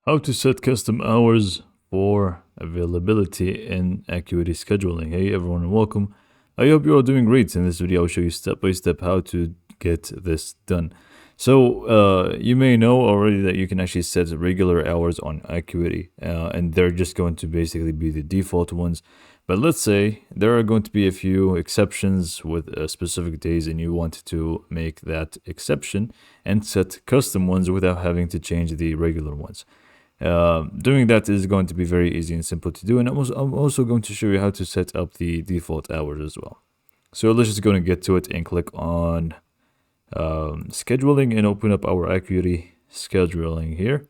How to set custom hours for availability in Acuity Scheduling. Hey everyone and welcome. I hope you're all doing great. In this video I'll show you step by step how to get this done. So you may know already that you can actually set regular hours on Acuity and they're just going to basically be the default ones. But let's say there are going to be a few exceptions with specific days and you want to make that exception and set custom ones without having to change the regular ones. Doing that is going to be very easy and simple to do, and I'm also going to show you how to set up the default hours as well. So let's just go and get to it and click on scheduling and open up our Acuity scheduling here.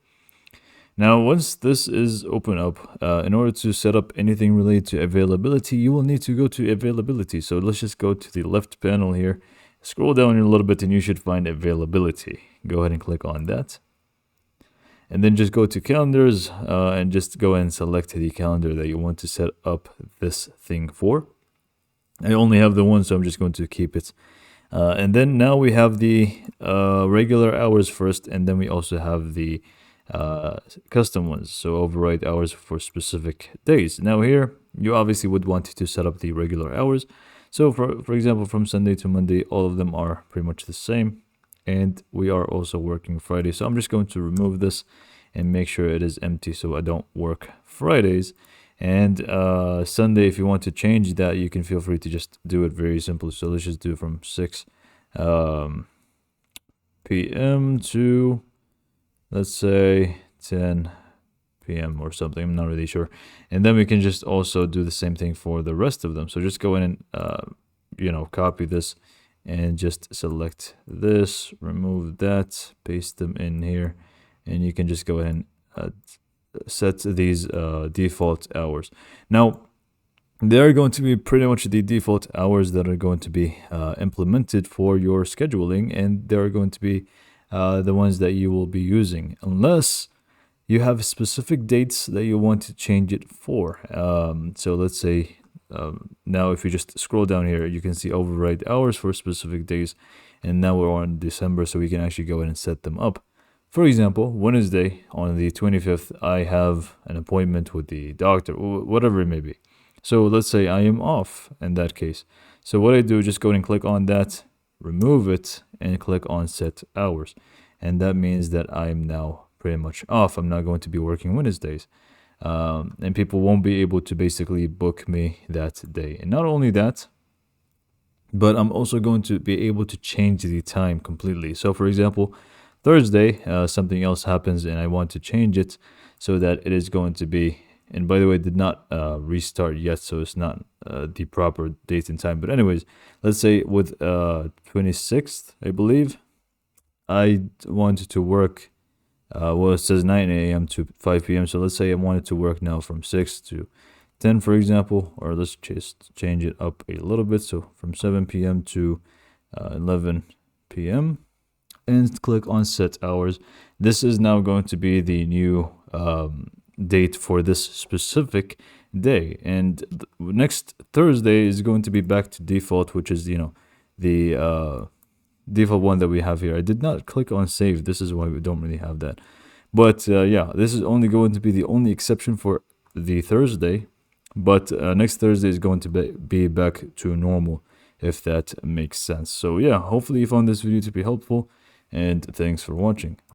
Now, once this is open up, in order to set up anything related to availability, you will need to go to availability. So let's just go to the left panel here, scroll down a little bit, and you should find availability. Go ahead and click on that. And then just go to calendars and just go and select the calendar that you want to set up this thing for. I only have the one, so I'm just going to keep it. And then now we have the regular hours first, and then we also have the custom ones. So override hours for specific days. Now here, you obviously would want to set up the regular hours. So for example, from Sunday to Monday, all of them are pretty much the same. And we are also working Friday. So I'm just going to remove this and make sure it is empty so I don't work Fridays. And Sunday, if you want to change that, you can feel free to just do it very simple. So let's just do from 6 p.m. to, let's say, 10 p.m. or something. I'm not really sure. And then we can just also do the same thing for the rest of them. So just go in and, copy this and just select this, remove that, paste them in here, and you can just go ahead and set these default hours. Now, they are going to be pretty much the default hours that are going to be implemented for your scheduling, and they are going to be the ones that you will be using, unless you have specific dates that you want to change it for. So let's say now if you just scroll down here, you can see override hours for specific days, and now we're on December, so we can actually go ahead and set them up. For example, Wednesday on the 25th, I have an appointment with the doctor, whatever it may be. So let's say I am off in that case. So what I do is just go ahead and click on that, remove it, and click on set hours. And that means that I am now pretty much off. I'm not going to be working Wednesdays. And people won't be able to basically book me that day. And not only that, but I'm also going to be able to change the time completely. So for example, Thursday, something else happens and I want to change it so that it is going to be, and by the way, it did not restart yet, so it's not the proper date and time. But anyways, let's say with 26th, I believe, I wanted to work, well, it says 9 a.m. to 5 p.m. So let's say I wanted to work now from 6 to 10, for example, or let's just change it up a little bit. So from 7 p.m. to 11 p.m. and click on set hours. This is now going to be the new date for this specific day. And next Thursday is going to be back to default, which is, the default one that we have here. I did not click on save. This is why we don't really have that. But yeah, this is only going to be the only exception for the Thursday. But next Thursday is going to be back to normal, if that makes sense. So yeah, hopefully you found this video to be helpful, and thanks for watching.